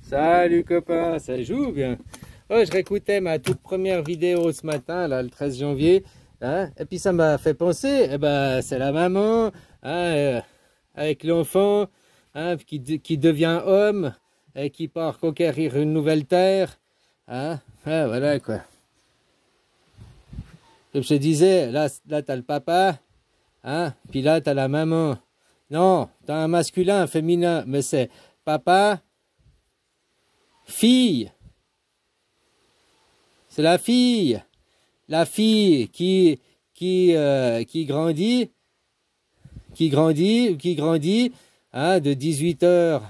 Salut copain, ça joue bien. Oh, je réécoutais ma toute première vidéo ce matin, là, le 13 janvier. Hein, et puis ça m'a fait penser, eh ben, c'est la maman, hein, avec l'enfant, hein, qui devient homme, et qui part conquérir une nouvelle terre. Hein, ah, voilà quoi. Comme je te disais, là tu as le papa, hein, puis là tu as la maman. Non, tu as un masculin, un féminin, mais c'est papa, fille. C'est la fille qui grandit, hein, de 18 h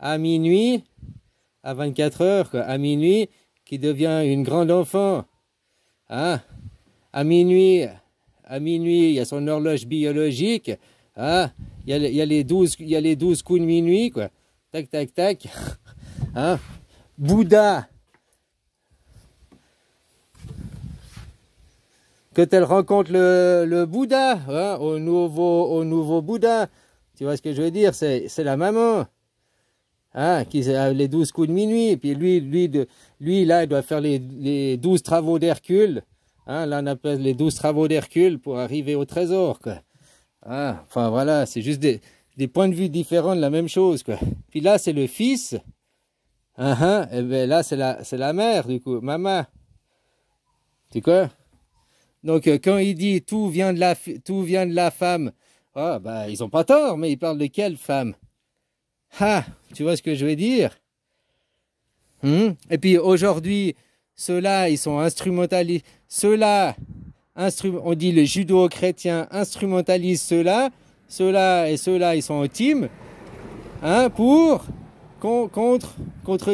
à minuit, à 24 h, quoi, à minuit, qui devient une grande enfant. Hein. À minuit, il y a son horloge biologique. Hein. Il y a les 12 coups de minuit, quoi. Tac, tac, tac. Hein. Bouddha. Quand elle rencontre le Bouddha, hein, au nouveau Bouddha, tu vois ce que je veux dire, c'est la maman, hein, qui a les 12 coups de minuit, et puis lui là, il doit faire les 12 travaux d'Hercule, hein, là on appelle les 12 travaux d'Hercule pour arriver au trésor, quoi. Hein, enfin voilà, c'est juste des points de vue différents de la même chose, quoi. Puis là c'est le fils, hein, et ben là c'est la mère, du coup, maman, tu quoi? Donc, quand il dit tout vient de la femme, ah, bah, ils n'ont pas tort, mais ils parlent de quelle femme? Ah, tu vois ce que je veux dire? Et puis aujourd'hui, ceux-là, ils sont instrumentalisés. On dit les judo-chrétiens instrumentalisent ceux-là, ils sont en team, hein, contre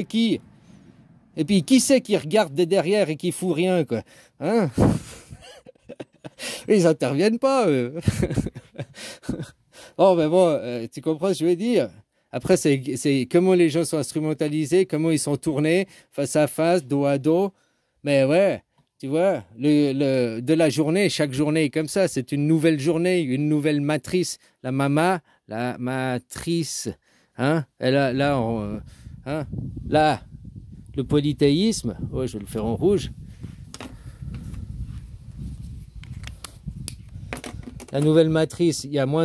qui? Et puis, qui c'est qui regarde de derrière et qui fout rien, quoi? Hein? Ils n'interviennent pas, eux. Oh, mais bon, tu comprends ce que je veux dire? Après, c'est comment les gens sont instrumentalisés, comment ils sont tournés, face à face, dos à dos. Mais ouais, tu vois, de la journée, chaque journée est comme ça. C'est une nouvelle journée, une nouvelle matrice. La matrice. Hein? Et hein? Là, le polythéisme. Ouais, je vais le faire en rouge. La nouvelle matrice, il y a moins.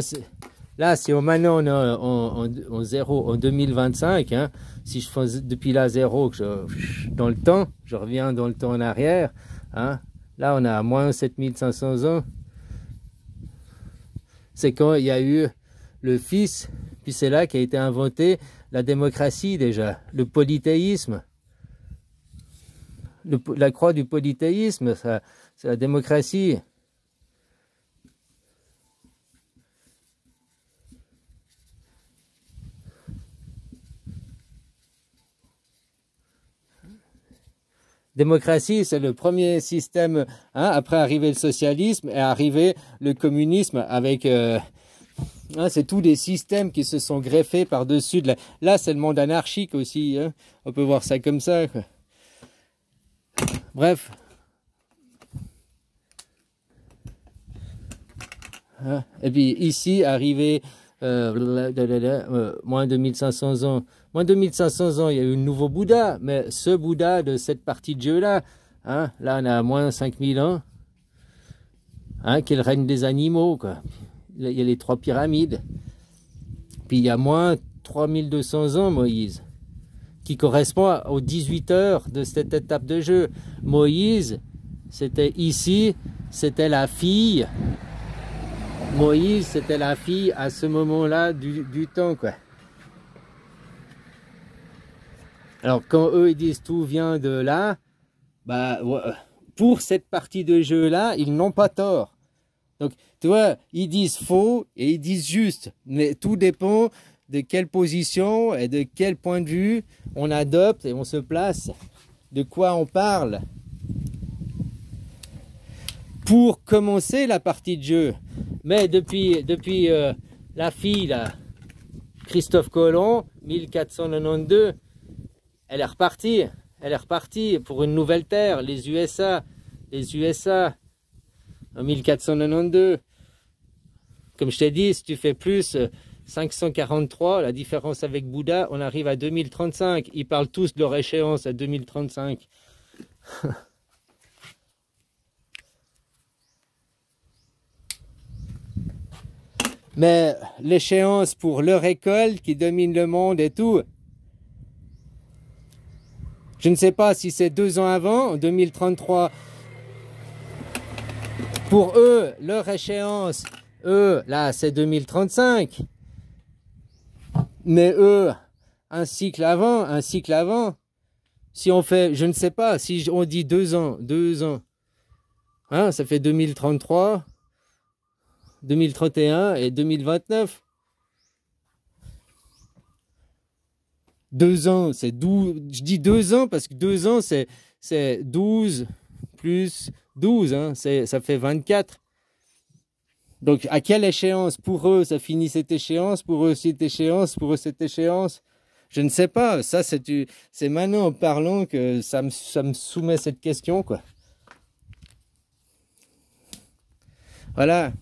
Là, si maintenant on est en zéro, en 2025, hein, si je fais depuis là zéro, dans le temps, je reviens dans le temps en arrière, hein, là on est à moins 7500 ans. C'est quand il y a eu le Fils, puis c'est là qu'a été inventée la démocratie déjà, le polythéisme. La croix du polythéisme, c'est la démocratie. Démocratie, c'est le premier système, hein, après arriver le socialisme et arriver le communisme avec... hein, c'est tous des systèmes qui se sont greffés par-dessus. Là, c'est le monde anarchique aussi. Hein. On peut voir ça comme ça, quoi. Bref. Hein. Et puis ici, arrivé moins de 1500 ans. Moins de 1500 ans, il y a eu un nouveau Bouddha, mais ce Bouddha de cette partie de jeu-là, hein, là on a moins 5000 ans, hein, qui est le règne des animaux, quoi. Il y a les 3 pyramides. Puis il y a moins 3200 ans, Moïse, qui correspond aux 18 heures de cette étape de jeu. Moïse, c'était ici, c'était la fille. Moïse, c'était la fille à ce moment-là du temps, quoi. Alors, quand eux, ils disent tout vient de là, bah, pour cette partie de jeu-là, ils n'ont pas tort. Donc, tu vois, ils disent faux et ils disent juste. Mais tout dépend de quelle position et de quel point de vue on adopte et on se place, de quoi on parle. Pour commencer la partie de jeu. Mais depuis la fille, là, Christophe Colomb, 1492, elle est repartie pour une nouvelle terre, les USA en 1492. Comme je t'ai dit, si tu fais plus 543, la différence avec Bouddha, on arrive à 2035. Ils parlent tous de leur échéance à 2035. Mais l'échéance pour leur école qui domine le monde et tout, je ne sais pas si c'est 2 ans avant, en 2033. Pour eux, leur échéance, eux, là, c'est 2035. Mais eux, un cycle avant. Si on fait, je ne sais pas, si on dit 2 ans, hein, ça fait 2033, 2031 et 2029. 2 ans, c'est 12, je dis 2 ans parce que 2 ans, c'est 12 plus 12, hein, ça fait 24. Donc, à quelle échéance? Pour eux, ça finit cette échéance, pour eux, cette échéance, pour eux, cette échéance. Je ne sais pas, ça, c'est maintenant en parlant que ça me soumet cette question, quoi. Voilà.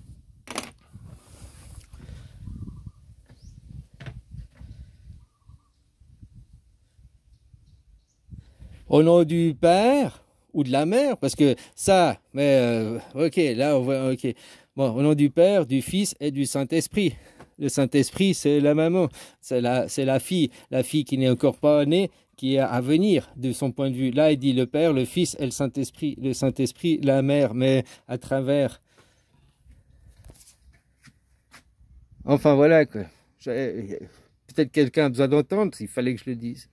Au nom du Père ou de la Mère, parce que ça, mais ok, là, on voit, ok. Bon, au nom du Père, du Fils et du Saint-Esprit. Le Saint-Esprit, c'est la maman, c'est la fille qui n'est encore pas née, qui est à venir de son point de vue. Là, il dit le Père, le Fils et le Saint-Esprit, la mère, mais à travers. Enfin, voilà, quoi. Peut-être quelqu'un a besoin d'entendre, il fallait que je le dise.